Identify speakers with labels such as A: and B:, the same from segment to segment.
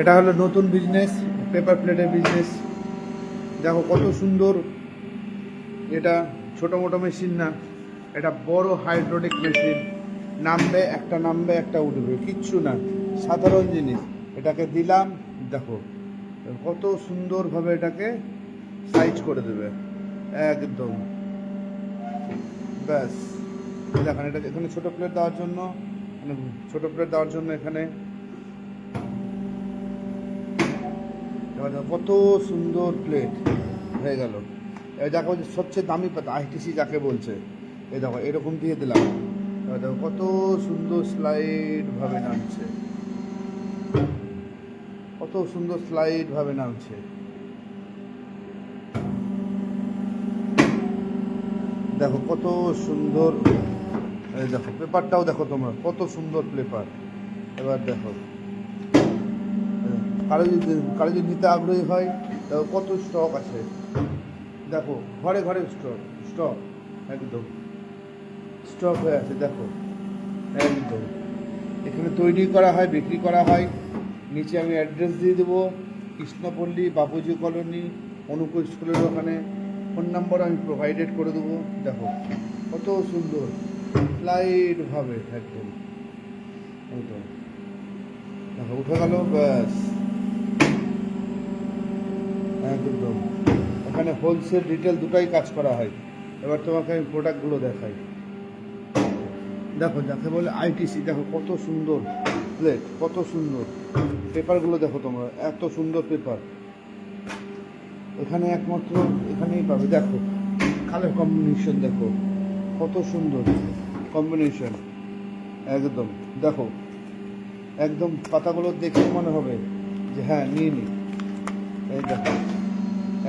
A: এটা হলো নতুন বিজনেস, পেপার প্লেটের বিজনেস। দেখো কত সুন্দর। এটা ছোটো মোটো মেশিন না, এটা বড় হাইড্রোলিক মেশিন। নামবে একটা উঠবে, কিচ্ছু না, সাধারণ জিনিস। এটাকে দিলাম, দেখো কত সুন্দরভাবে এটাকে সাইজ করে দেবে একদম। ব্যাস, দেখেন এটা এখানে ছোটো প্লেট দেওয়ার জন্য, মানে ছোটো প্লেট দেওয়ার জন্য এখানে কত সুন্দর প্লেট হয়ে গেল। দেখো সবচেয়ে দামি পাতা আইটিসি যাকে বলছে, এই দেখো এরকম দিয়ে দিলাম, দেখো কত সুন্দর স্লাইড ভাবে নামছে, কত সুন্দর স্লাইড ভাবে নামছে। দেখো কত সুন্দর। এই দেখো পেপারটাও দেখো তোমরা, কত সুন্দর পেপার। এবার দেখো কারো যদি নিতে আগ্রহী হয়, দেখো কত স্টক আছে। দেখো ঘরে ঘরে স্টক একদম স্টক হয়ে আছে। দেখো একদম এখানে তৈরি করা হয়, বিক্রি করা হয়। নিচে আমি অ্যাড্রেস দিয়ে দেবো, কৃষ্ণপল্লী, বাপুজি কলোনি, অনুকূল স্কুলের ওখানে। ফোন নাম্বার আমি প্রোভাইডেড করে দেবো। দেখো কত সুন্দর স্লাইডভাবে একদম একদম। দেখো উঠে গেল, ব্যাস একদম। এখানে হোলসেল রিটেল দুটাই কাজ করা হয়। এবার তোমাকে আমি প্রোডাক্টগুলো দেখাই। দেখো যাকে বলে আইটিসি, দেখো কত সুন্দর প্লেট, কত সুন্দর পেপারগুলো। দেখো তোমরা এত সুন্দর পেপার এখানে একমাত্র এখানেই পাবে। দেখো কালার কম্বিনেশন, দেখো কত সুন্দর কম্বিনেশন একদম। দেখো একদম পাতাগুলো দেখে মনে হবে যে হ্যাঁ নিয়ে নি। এই দেখো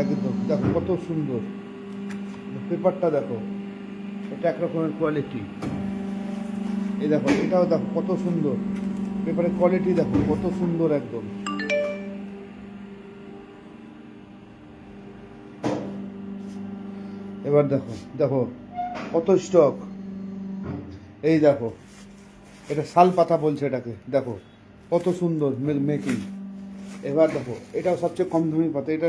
A: একদম, দেখো কত সুন্দর পেপারটা। দেখো এটা এক রকমের কোয়ালিটি। এই দেখো এটাও দেখো কত সুন্দর পেপারের কোয়ালিটি, দেখো কত সুন্দর একদম। এবার দেখো দেখো কত স্টক। এই দেখো এটা শাল পাতা বলছে এটাকে, দেখো কত সুন্দর মেকিং। এবার দেখো এটাও সবচেয়ে কম দামি পাতা, এটা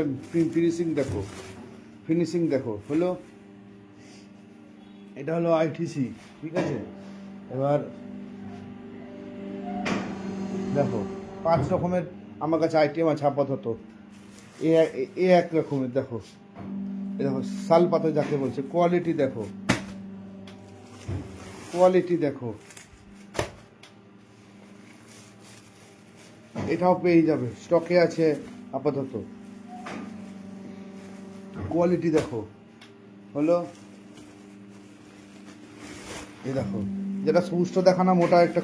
A: ফিনিশিং দেখো হলো, এটা হলো আইটিসি, ঠিক আছে। এবার দেখো 5 রকমের আমার কাছে আইটেম আছে আপাতত। এ এক রকমের। দেখো এ দেখো শাল পাতা যাকে বলছে, কোয়ালিটি দেখো, কোয়ালিটি দেখো। এটাও পেয়ে যাবে, স্টকে আছে আপাতত। কোয়ালিটি দেখো হলো, এই দেখো যেটা সুস্থ দেখানো মোটা একটা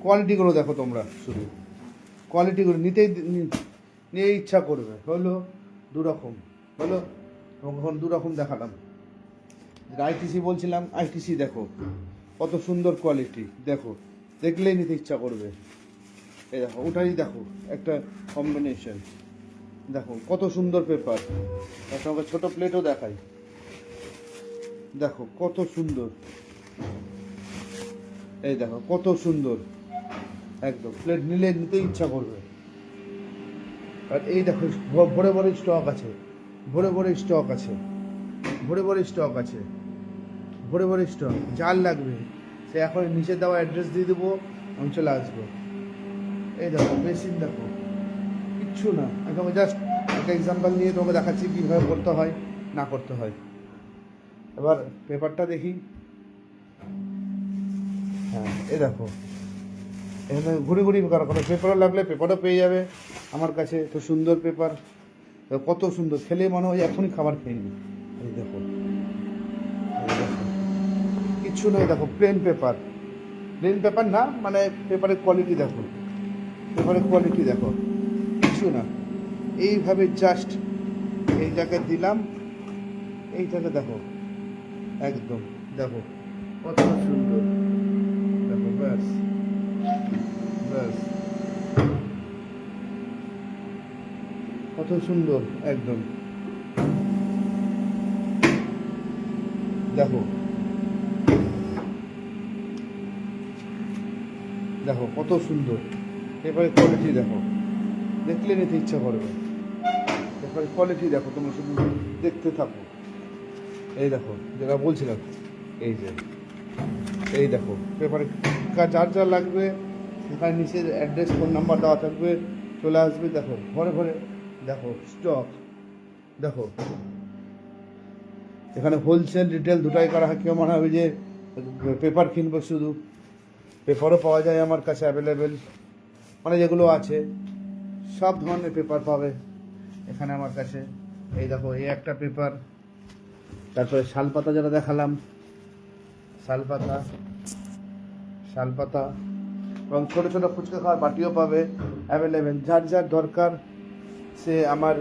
A: কোয়ালিটিগুলো দেখো তোমরা, শুধু কোয়ালিটিগুলো নিয়ে ইচ্ছা করবে। হলো 2 রকম, হলো এখন 2 রকম দেখালাম। যেটা আইটিসি বলছিলাম, আইটিসি দেখো কত সুন্দর কোয়ালিটি, দেখো দেখলেই নিতে ইচ্ছা করবে। এই দেখো ওটাই দেখো একটা কম্বিনেশন, দেখো কত সুন্দর পেপার। তার সঙ্গে ছোটো প্লেটও দেখাই, দেখো কত সুন্দর। এই দেখো কত সুন্দর একদম, প্লেট নিতে ইচ্ছা করবে। আর এই দেখো ভরে ভরে স্টক আছে, ভরে ভরে স্টক আছে, ভরে ভরে স্টক আছে, ভরে ভরে স্টক। যার লাগবে সে এখন নিচে দেওয়া অ্যাড্রেস দিয়ে দেবো, আমি চলে আসবো। এই দেখো মেশিন, দেখো কিচ্ছু না, আমি তোমাকে জাস্ট একটা এক্সাম্পল নিয়ে তোমাকে দেখাচ্ছি কীভাবে করতে হয় না করতে হয়। এবার পেপারটা দেখি। হ্যাঁ এই দেখো এখানে ঘুরি ঘুরি কোনো পেপারও লাগলে পেপারও পেয়ে যাবে আমার কাছে। তো সুন্দর পেপার, কত সুন্দর, খেলে মনে হয় এখনই খাবার খেয়ে নি। এই দেখো কিচ্ছু নয়, দেখো প্লেন পেপার না, মানে পেপারের কোয়ালিটি দেখো, পেপারের কোয়ালিটি দেখো, কিছু না। এইভাবে জাস্ট এই জায়গায় দিলাম, এইটাকে দেখো একদম, দেখো কত সুন্দর। দেখো ব্যাস ব্যাস কত সুন্দর একদম। দেখো দেখো কত সুন্দর পেপারের কোয়ালিটি, দেখো দেখলে নিতে ইচ্ছা করবে। পেপার কোয়ালিটি দেখো, তোমরা শুধু দেখতে থাকো। এই দেখো যেটা বলছিলাম, এই যে এই দেখো পেপারে যার যা লাগবে সেখানে নিচের অ্যাড্রেস ফোন নাম্বার দেওয়া থাকবে, চলে আসবে। দেখো ঘরে ঘরে দেখো স্টক, দেখো এখানে হোলসেল রিটেল দুটাই করা হয়। কেউ মনে হবে যে পেপার কিনবো, শুধু পেপারও পাওয়া যায় আমার কাছে অ্যাভেলেবেল, মানে যেগুলো আছে সব ধরনের পেপার পাবে এখানে আমার কাছে। এই দেখো এই একটা পেপার, তারপরে শালপাতা যেটা দেখালাম, শালপাতা শালপাতা এবং ছোটো ছোটো ফুচকা খাওয়ার বাটিও পাবে অ্যাভেলেবেল। যার যার দরকার সে আমার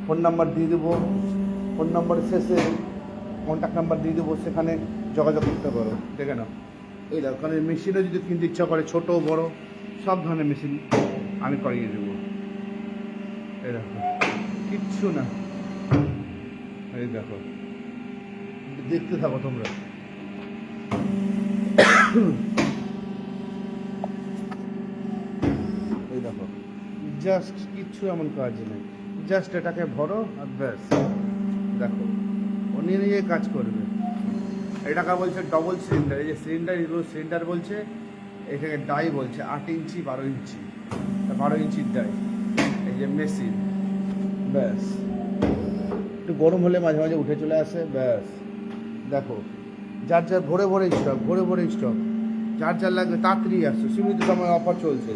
A: ফোন নাম্বার দিয়ে দেবো, ফোন নাম্বারের শেষে কন্ট্যাক্ট নাম্বার দিয়ে দেবো, সেখানে যোগাযোগ করতে পারো। দেখে নাও এই দেখো, ওখানে মেশিনও যদি কিনতে ইচ্ছা করে, ছোটো বড় সব ধরনের মেশিন আমি করিয়ে দেবো। এই দেখো কিচ্ছু না, এই দেখো দেখতে থাকো তোমরা। এই দেখো জাস্ট কিচ্ছু এমন কাজ নেই, জাস্ট এটাকে ভরো আর ব্যাস। দেখো ও নিয়ে নিয়ে কাজ করবে। এটাকে বলছে ডবল সিলিন্ডার। এই যে সিলিন্ডার, এগুলো সিলিন্ডার বলছে, এটাকে ডাই বলছে 8 ইঞ্চি 12 ইঞ্চি, 12 ইঞ্চির ডাই। এই যে মেশিন, ব্যাস একটু গরম হলে মাঝে মাঝে উঠে চলে আসে, ব্যাস। দেখো যার যার ভরে ভরে স্টক, ভরে ভরে স্টক, যার যার লাগবে তাড়াতাড়ি আসছে। সীমিত সময় অফার চলছে,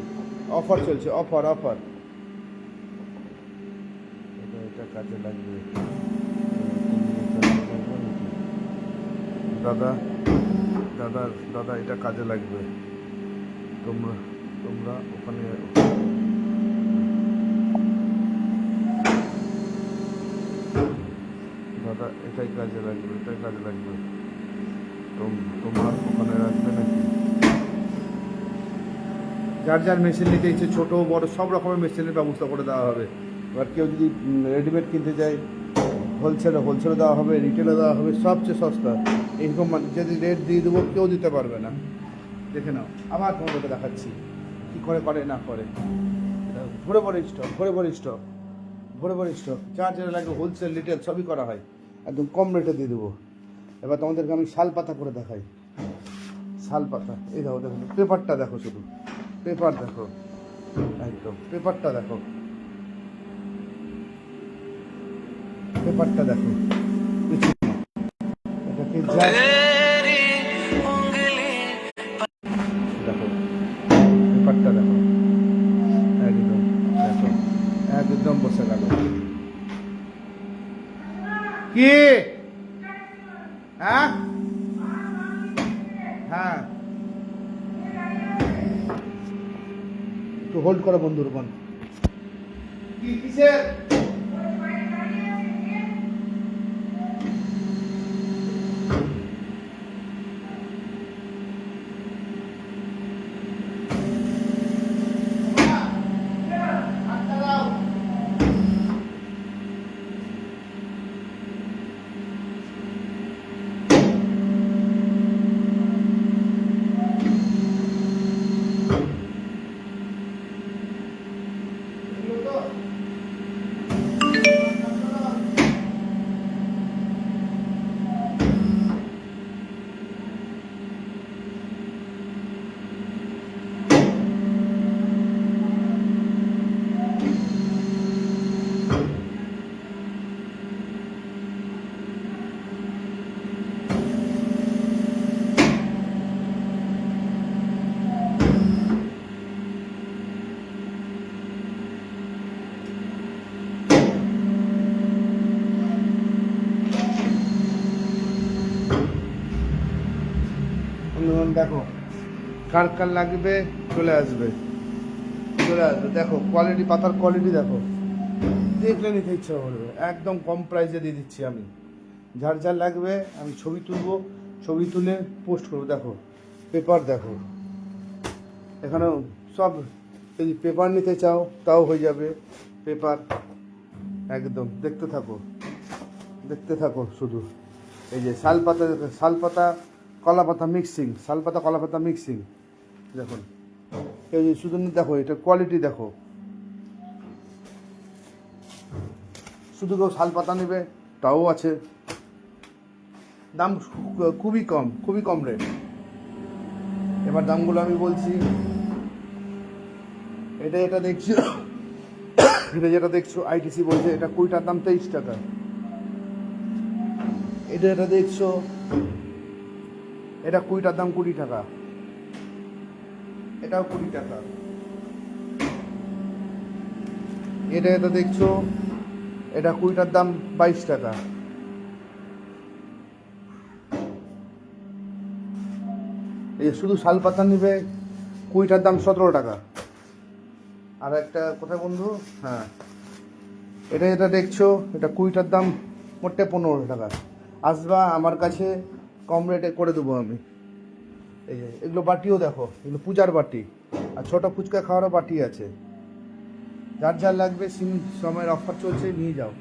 A: অফার চলছে, অফার অফার। এটা কাজে লাগবে দাদা, দাদা দাদা এটা কাজে লাগবে। তোমরা তোমরা ওখানে দাদা এটাই কাজে লাগবে, এটাই কাজে লাগবে। তোমার ওখানে রাখবে নাকি? যার যার মেশিন নিতে ইচ্ছে, ছোটো বড় সব রকমের মেশিনের ব্যবস্থা করে দেওয়া হবে। এবার কেউ যদি রেডিমেড কিনতে চায়, হোলসেলে দেওয়া হবে, রিটেলে দেওয়া হবে, সবচেয়ে সস্তা। এইরকম যদি রেট দিয়ে দেবো কেউ দিতে পারবে না। দেখে নাও, আবার তোমাদেরকে দেখাচ্ছি কী করে করে না করে। ভরে ভরে স্টক, ভরে ভরে স্টক, ভরে ভরে স্টক। যার যেটা লাগবে হোলসেল রিটেল সবই করা হয়, একদম কম রেটে দিয়ে দেবো। এবার তোমাদেরকে আমি শালপাতা করে দেখাই। শালপাতা এই দেখো, দেখো পেপারটা দেখো, শুধু পেপার দেখো, একদম পেপারটা দেখো, পেপারটা দেখো। এটাকে দেখো, পেপারটা দেখো, একদম দেখো, একদম বসে গেল। কি হ্যাঁ হ্যাঁ, একটু হোল্ড করো বন্ধুর বোন। কি কিসের? দেখো কার কার লাগবে চলে আসবে, চলে আসবে। দেখো কোয়ালিটি, পাতার কোয়ালিটি দেখো, দেখলে নিতে ইচ্ছা করবে। একদম কম প্রাইসে দিয়ে দিচ্ছি আমি। যার যার লাগবে আমি ছবি তুলবো, ছবি তুলে পোস্ট করবো। দেখো পেপার দেখো, এখানেও সব, যদি পেপার নিতে চাও তাও হয়ে যাবে। পেপার একদম দেখতে থাকো, দেখতে থাকো শুধু। এই যে শালপাতা, শালপাতা কলাপাতা মিক্সিং, শালপাতা কলাপাতা মিক্সিং। দেখুন এই যে শুধু দেখো, এটা কোয়ালিটি দেখো, শুধু কেউ শাল পাতা নেবে তাও আছে, দাম খুবই কম রেট। এবার দামগুলো আমি বলছি। এটা দেখছো, যেটা দেখছো আইটিসি বলছে এটা কুইটার দাম 23 টাকা। এটা দেখছো, এটা কুইটার দাম 20 টাকা, এটাও 20 টাকা। এটা দেখছো, এটা কুইটার দাম 22 টাকা। এই শুধু শাল পাতা নিবে কুইটার দাম 17 টাকা। আর একটা কোথায় বন্ধু, হ্যাঁ এটা দেখছো, এটা কুইটার দাম মোটে 15 টাকা। আসবা আমার কাছে, কম রেটে করে দেবো আমি। এই যে এগুলো বাটিও দেখো, এগুলো পূজার বাটি, আর ছোটো ফুচকা খাওয়ারও বাটি আছে। যার লাগবে সময়ের অফার চলছে, নিয়ে যাও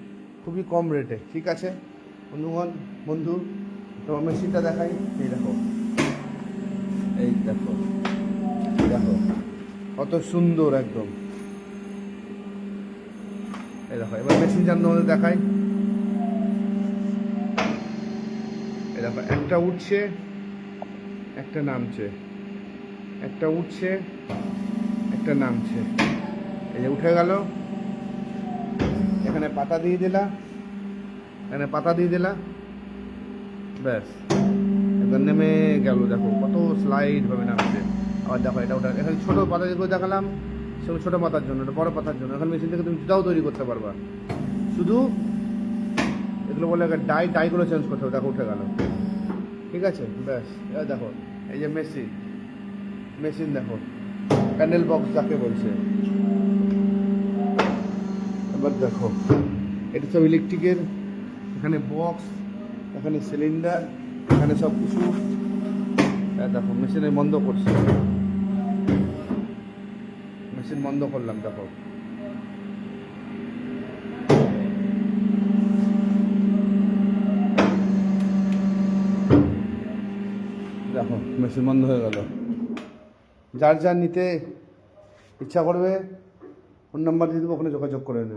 A: খুবই কম রেটে। ঠিক আছে বন্ধু, তোমার মেশিনটা দেখাই। এই দেখো কত সুন্দর একদম। এই দেখো, এবার মেশিন যার তোমাদের দেখাই। এই দেখো, একটা উঠছে একটা নামছে, একটা উঠছে একটা নামছে। এই যে উঠে গেল, এখানে পাতা দিয়ে দিলা, ব্যাস এবার নেমে গেল। দেখো কত স্লাইড ভাবে নামছে। আবার দেখো এটা ওটা, এখানে ছোটো পাতা যেগুলো দেখালাম সেগুলো ছোটো পাতার জন্য, এটা বড় পাতার জন্য। এখন মেশিন থেকে তুমি জুতাও তৈরি করতে পারবা, শুধু এগুলো বলে ডাইগুলো চেঞ্জ করতে হবে। দেখো উঠে গেল, ঠিক আছে, ব্যাস। এবার দেখো এই যে মেশিন দেখো, প্যান্ডেল বক্স যাকে বলছে। এবার দেখো এটা সব ইলেকট্রিকের, এখানে বক্স, এখানে সিলিন্ডার, এখানে সব কিছু। দেখো মেশিনে বন্ধ করছে, মেশিন বন্ধ করলাম। দেখো মেশিন বন্ধ হয়ে গেল। যার নিতে ইচ্ছা করবে ফোন নাম্বার দিয়ে দেবো, ওখানে যোগাযোগ করে নেবে।